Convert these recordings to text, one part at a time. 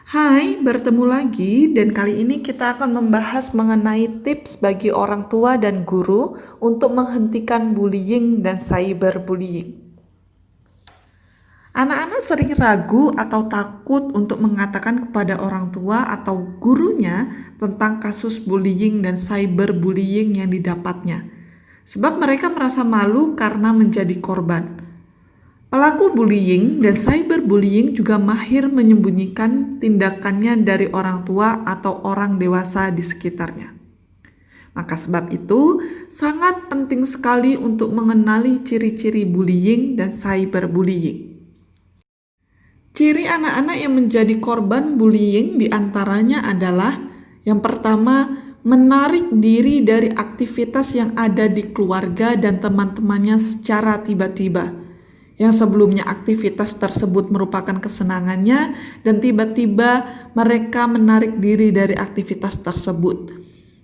Hai, bertemu lagi dan kali ini kita akan membahas mengenai tips bagi orang tua dan guru untuk menghentikan bullying dan cyberbullying. Anak-anak sering ragu atau takut untuk mengatakan kepada orang tua atau gurunya tentang kasus bullying dan cyberbullying yang didapatnya. Sebab mereka merasa malu karena menjadi korban. Pelaku bullying dan cyberbullying juga mahir menyembunyikan tindakannya dari orang tua atau orang dewasa di sekitarnya. Maka sebab itu, sangat penting sekali untuk mengenali ciri-ciri bullying dan cyberbullying. Ciri anak-anak yang menjadi korban bullying diantaranya adalah yang pertama, menarik diri dari aktivitas yang ada di keluarga dan teman-temannya secara tiba-tiba. Yang sebelumnya aktivitas tersebut merupakan kesenangannya dan tiba-tiba mereka menarik diri dari aktivitas tersebut.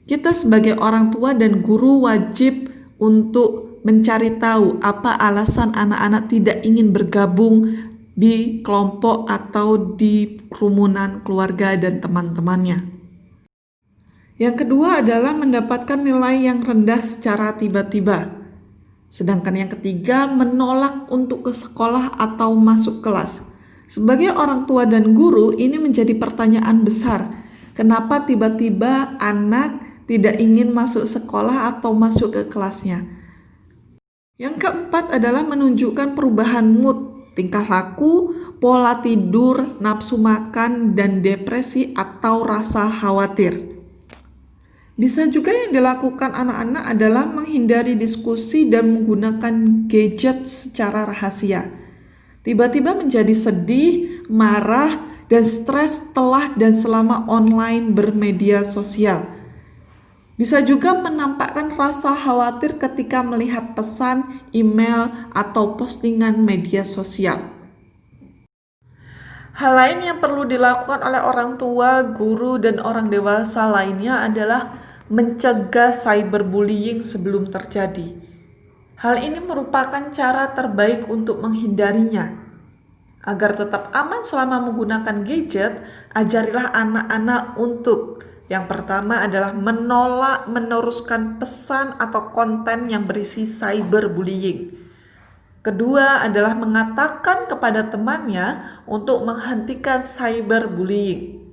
Kita sebagai orang tua dan guru wajib untuk mencari tahu apa alasan anak-anak tidak ingin bergabung di kelompok atau di kerumunan keluarga dan teman-temannya. Yang kedua adalah mendapatkan nilai yang rendah secara tiba-tiba. Sedangkan yang ketiga, menolak untuk ke sekolah atau masuk kelas. Sebagai orang tua dan guru, ini menjadi pertanyaan besar. Kenapa tiba-tiba anak tidak ingin masuk sekolah atau masuk ke kelasnya? Yang keempat adalah menunjukkan perubahan mood, tingkah laku, pola tidur, nafsu makan, dan depresi atau rasa khawatir. Bisa juga yang dilakukan anak-anak adalah menghindari diskusi dan menggunakan gadget secara rahasia. Tiba-tiba menjadi sedih, marah, dan stres setelah dan selama online bermedia sosial. Bisa juga menampakkan rasa khawatir ketika melihat pesan, email, atau postingan media sosial. Hal lain yang perlu dilakukan oleh orang tua, guru, dan orang dewasa lainnya adalah mencegah cyberbullying sebelum terjadi. Hal ini merupakan cara terbaik untuk menghindarinya. Agar tetap aman selama menggunakan gadget, ajarilah anak-anak untuk yang pertama adalah menolak meneruskan pesan atau konten yang berisi cyberbullying. Kedua adalah mengatakan kepada temannya untuk menghentikan cyberbullying.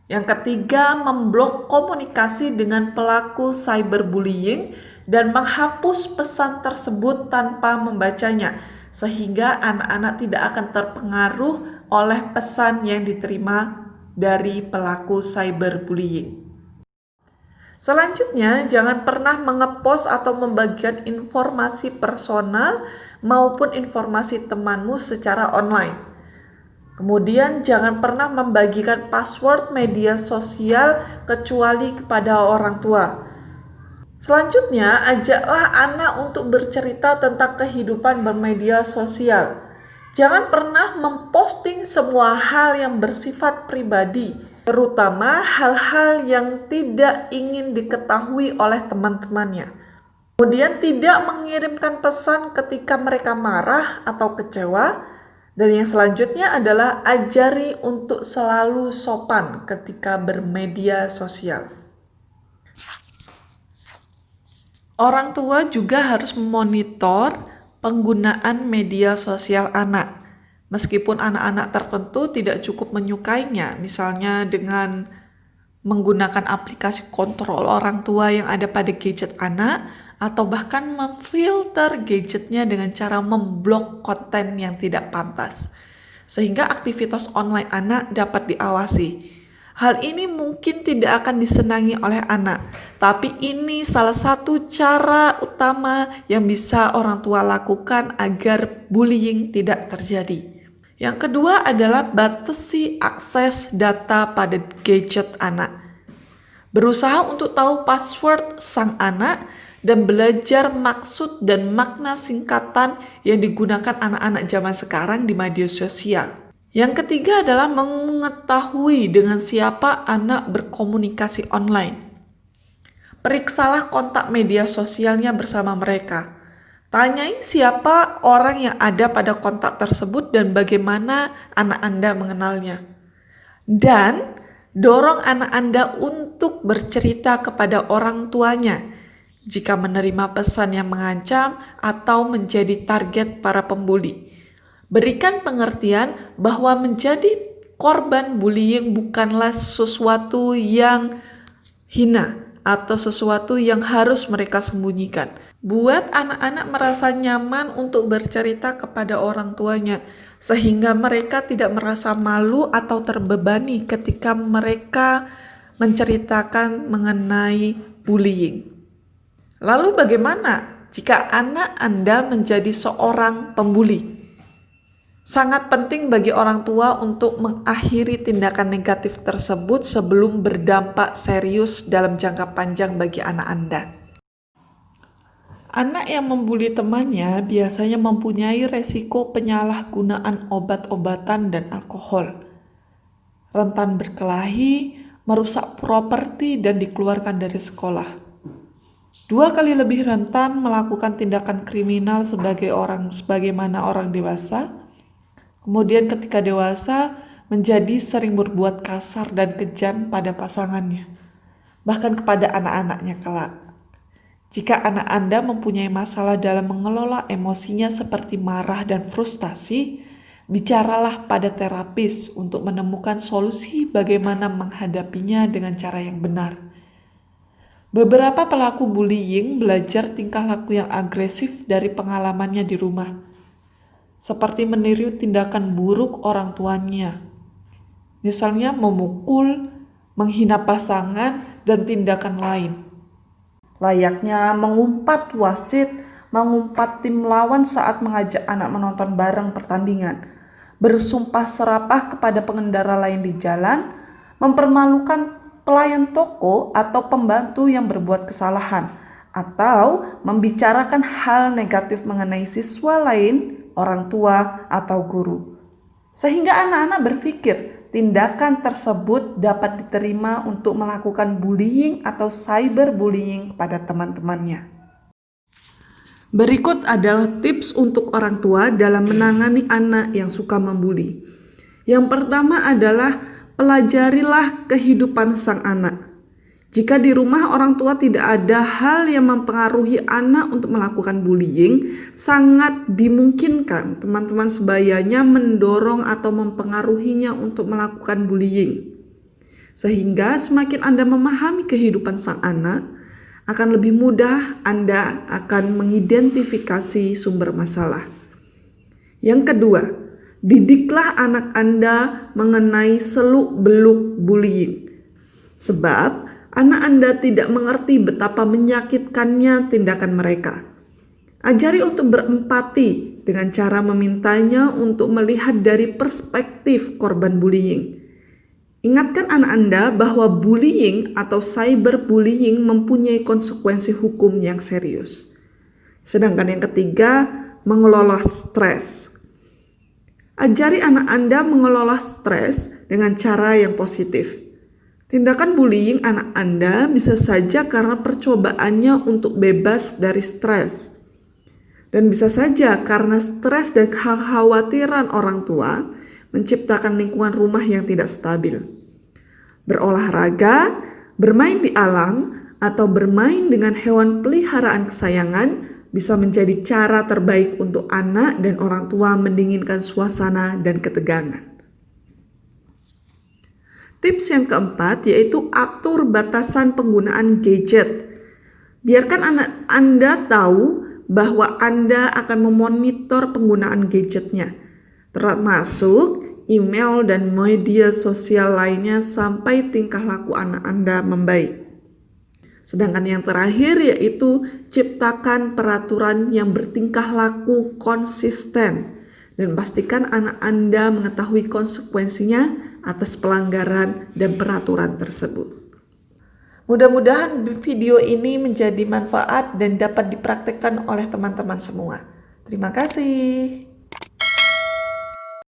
Yang ketiga, memblok komunikasi dengan pelaku cyberbullying dan menghapus pesan tersebut tanpa membacanya, sehingga anak-anak tidak akan terpengaruh oleh pesan yang diterima dari pelaku cyberbullying. Selanjutnya, jangan pernah mengepost atau membagikan informasi personal maupun informasi temanmu secara online. Kemudian jangan pernah membagikan password media sosial kecuali kepada orang tua. Selanjutnya, ajaklah anak untuk bercerita tentang kehidupan bermedia sosial. Jangan pernah memposting semua hal yang bersifat pribadi, terutama hal-hal yang tidak ingin diketahui oleh teman-temannya. Kemudian tidak mengirimkan pesan ketika mereka marah atau kecewa. Dan yang selanjutnya adalah ajari untuk selalu sopan ketika bermedia sosial. Orang tua juga harus memonitor penggunaan media sosial anak. Meskipun anak-anak tertentu tidak cukup menyukainya, misalnya dengan menggunakan aplikasi kontrol orang tua yang ada pada gadget anak, atau bahkan memfilter gadgetnya dengan cara memblok konten yang tidak pantas, sehingga aktivitas online anak dapat diawasi. Hal ini mungkin tidak akan disenangi oleh anak, tapi ini salah satu cara utama yang bisa orang tua lakukan agar bullying tidak terjadi. Yang kedua adalah batasi akses data pada gadget anak. Berusaha untuk tahu password sang anak dan belajar maksud dan makna singkatan yang digunakan anak-anak zaman sekarang di media sosial. Yang ketiga adalah mengetahui dengan siapa anak berkomunikasi online. Periksalah kontak media sosialnya bersama mereka. Tanyai siapa orang yang ada pada kontak tersebut dan bagaimana anak Anda mengenalnya. Dan dorong anak Anda untuk bercerita kepada orang tuanya jika menerima pesan yang mengancam atau menjadi target para pembuli. Berikan pengertian bahwa menjadi korban bullying bukanlah sesuatu yang hina atau sesuatu yang harus mereka sembunyikan. Buat anak-anak merasa nyaman untuk bercerita kepada orang tuanya, sehingga mereka tidak merasa malu atau terbebani ketika mereka menceritakan mengenai bullying. Lalu bagaimana jika anak Anda menjadi seorang pembuli? Sangat penting bagi orang tua untuk mengakhiri tindakan negatif tersebut sebelum berdampak serius dalam jangka panjang bagi anak Anda. Anak yang membuli temannya biasanya mempunyai resiko penyalahgunaan obat-obatan dan alkohol, rentan berkelahi, merusak properti, dan dikeluarkan dari sekolah. 2 kali lebih rentan melakukan tindakan kriminal sebagaimana orang dewasa. Kemudian ketika dewasa menjadi sering berbuat kasar dan kejam pada pasangannya, bahkan kepada anak-anaknya kelak. Jika anak Anda mempunyai masalah dalam mengelola emosinya seperti marah dan frustasi, bicaralah pada terapis untuk menemukan solusi bagaimana menghadapinya dengan cara yang benar. Beberapa pelaku bullying belajar tingkah laku yang agresif dari pengalamannya di rumah, seperti meniru tindakan buruk orang tuanya. Misalnya memukul, menghina pasangan, dan tindakan lain. Layaknya mengumpat wasit, mengumpat tim lawan saat mengajak anak menonton bareng pertandingan, bersumpah serapah kepada pengendara lain di jalan, mempermalukan pelayan toko atau pembantu yang berbuat kesalahan, atau membicarakan hal negatif mengenai siswa lain, orang tua, atau guru. Sehingga anak-anak berpikir tindakan tersebut dapat diterima untuk melakukan bullying atau cyberbullying kepada teman-temannya. Berikut adalah tips untuk orang tua dalam menangani anak yang suka membuli. Yang pertama adalah pelajarilah kehidupan sang anak. Jika di rumah orang tua tidak ada hal yang mempengaruhi anak untuk melakukan bullying, sangat dimungkinkan teman-teman sebayanya mendorong atau mempengaruhinya untuk melakukan bullying. Sehingga semakin Anda memahami kehidupan sang anak, akan lebih mudah Anda akan mengidentifikasi sumber masalah. Yang kedua, didiklah anak Anda mengenai seluk-beluk bullying. Sebab anak Anda tidak mengerti betapa menyakitkannya tindakan mereka. Ajari untuk berempati dengan cara memintanya untuk melihat dari perspektif korban bullying. Ingatkan anak Anda bahwa bullying atau cyberbullying mempunyai konsekuensi hukum yang serius. Sedangkan yang ketiga, mengelola stres. Ajari anak Anda mengelola stres dengan cara yang positif. Tindakan bullying anak Anda bisa saja karena percobaannya untuk bebas dari stres. Dan bisa saja karena stres dan kekhawatiran orang tua menciptakan lingkungan rumah yang tidak stabil. Berolahraga, bermain di alam, atau bermain dengan hewan peliharaan kesayangan bisa menjadi cara terbaik untuk anak dan orang tua mendinginkan suasana dan ketegangan. Tips yang keempat yaitu atur batasan penggunaan gadget. Biarkan anak Anda tahu bahwa Anda akan memonitor penggunaan gadgetnya, termasuk email dan media sosial lainnya sampai tingkah laku anak Anda membaik. Sedangkan yang terakhir yaitu ciptakan peraturan yang bertingkah laku konsisten dan pastikan anak Anda mengetahui konsekuensinya atas pelanggaran dan peraturan tersebut. Mudah-mudahan video ini menjadi manfaat dan dapat dipraktikkan oleh teman-teman semua. Terima kasih.